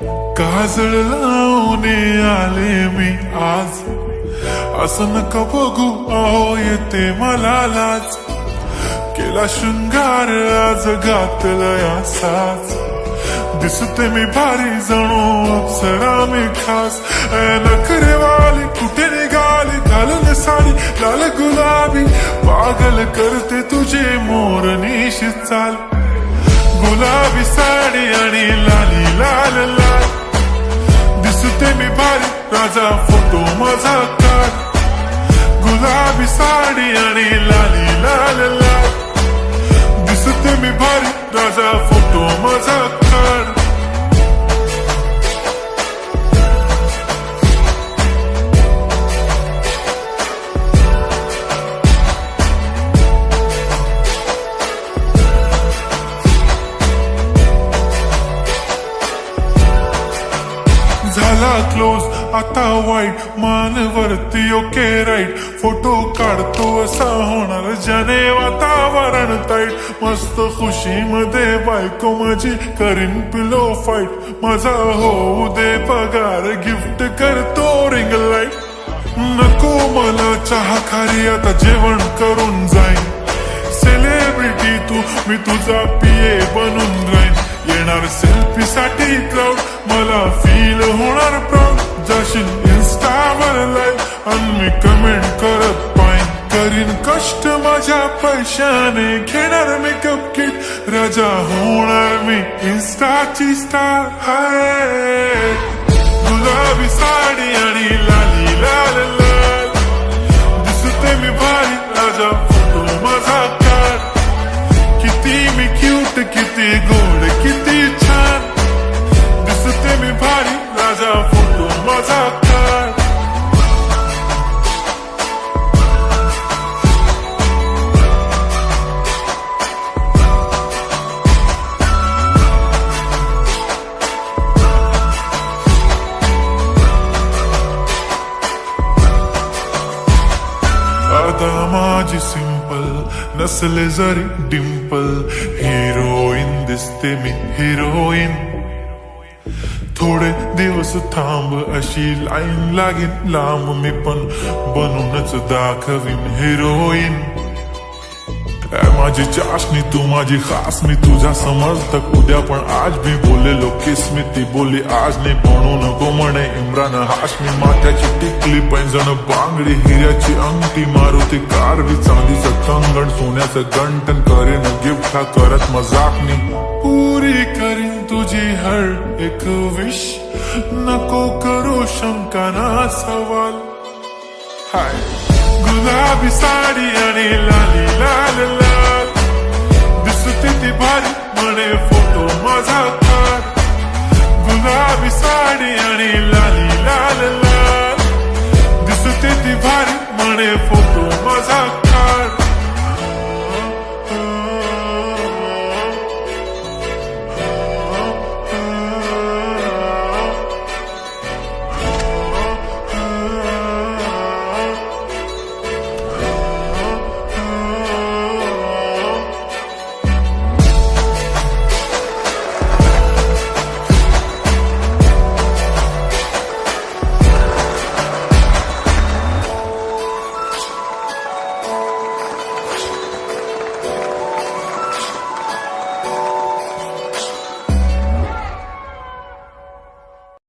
काजळ लावून आले मी आज, असं नका बघू अहो येते मला लाज. केला शृंगार आज घातला साज, दिसते मी भारी जणू अप्सरा मी खास. नखरेवाली कुठे निघाली, घालून साडी लाल गुलाबी, पागल करते तुझे मोरनीश चाल. गुलाबी साडी आणि लाली लाल लाल, दिसते मी भारी राजा फोटो माझा काढ. गुलाबी साडी आणि लाली लाल लाल, दिसते मी भारी राजा फोटो माझा काढ. झाला क्लोज आता वाईट, मान वरती ओके राईट. फोटो काढतो असा होणार ज्याने वातावरण ताईट. मस्त खुशी मध्ये बायको माझी करीन पिलो फाईट. माझा होऊ दे पगार, गिफ्ट करतो रिंग लाईट. नको मला चहा खारी, आता जेवण करून जाईन. सेलिब्रिटी तू, मी तुझा पिये बनून राहीन. येणार सेल्फी साठी क्राऊड, मला फील होणार प्राऊड. जाशील इन्स्टावर लाईव्ह आणि मी कमेंट करत पाईन. करीन कष्ट माझ्या पैशाने, घेणार मेकअप किट. राजा होणार मी इन्स्टाची स्टार. हाय गुलाबी साडी आणि लाली लाल लाल, दिसते मी भारी राजा फोटो माझा काढ. किती मी क्यूट, किती गोड, किती छान, दिसते मी भारी राजा फोटो माझा काढ. आता माझी सिंपल, नसले जरी डिंपल. हिरोईन दिसते मी हिरोईन. थोडे दिवस थांब अशी लाईन लागेल लांब, मी पण बनूनच दाखवीन हिरोईन. माझी चाशनी तू माझी खास, मी तुझ्या समर्थक उद्या पण आज मी बोलेलो किस मी. ती बोली आज नाही म्हणू नको म्हणे इम्रान हाशमी. माथ्याची टिकली पैंजण बांगडी, हिऱ्याची अंगठी, मारुती कारवी, चांदीचं कंगण, सोन्याचं गंटन. करीन गिफ्ट हा करत मजाकनी. पुरी करीन तुझी हर एक विश, नको करू शंका ना सवाल. हाय गुलाबी साडी आणि लाली लाल लाल, दिसते ती भारी म्हणे फोटो माझा काढ. गुलाबी साडी आणि लाली लाल लाल, दिसते ती भारी म्हणे फोटो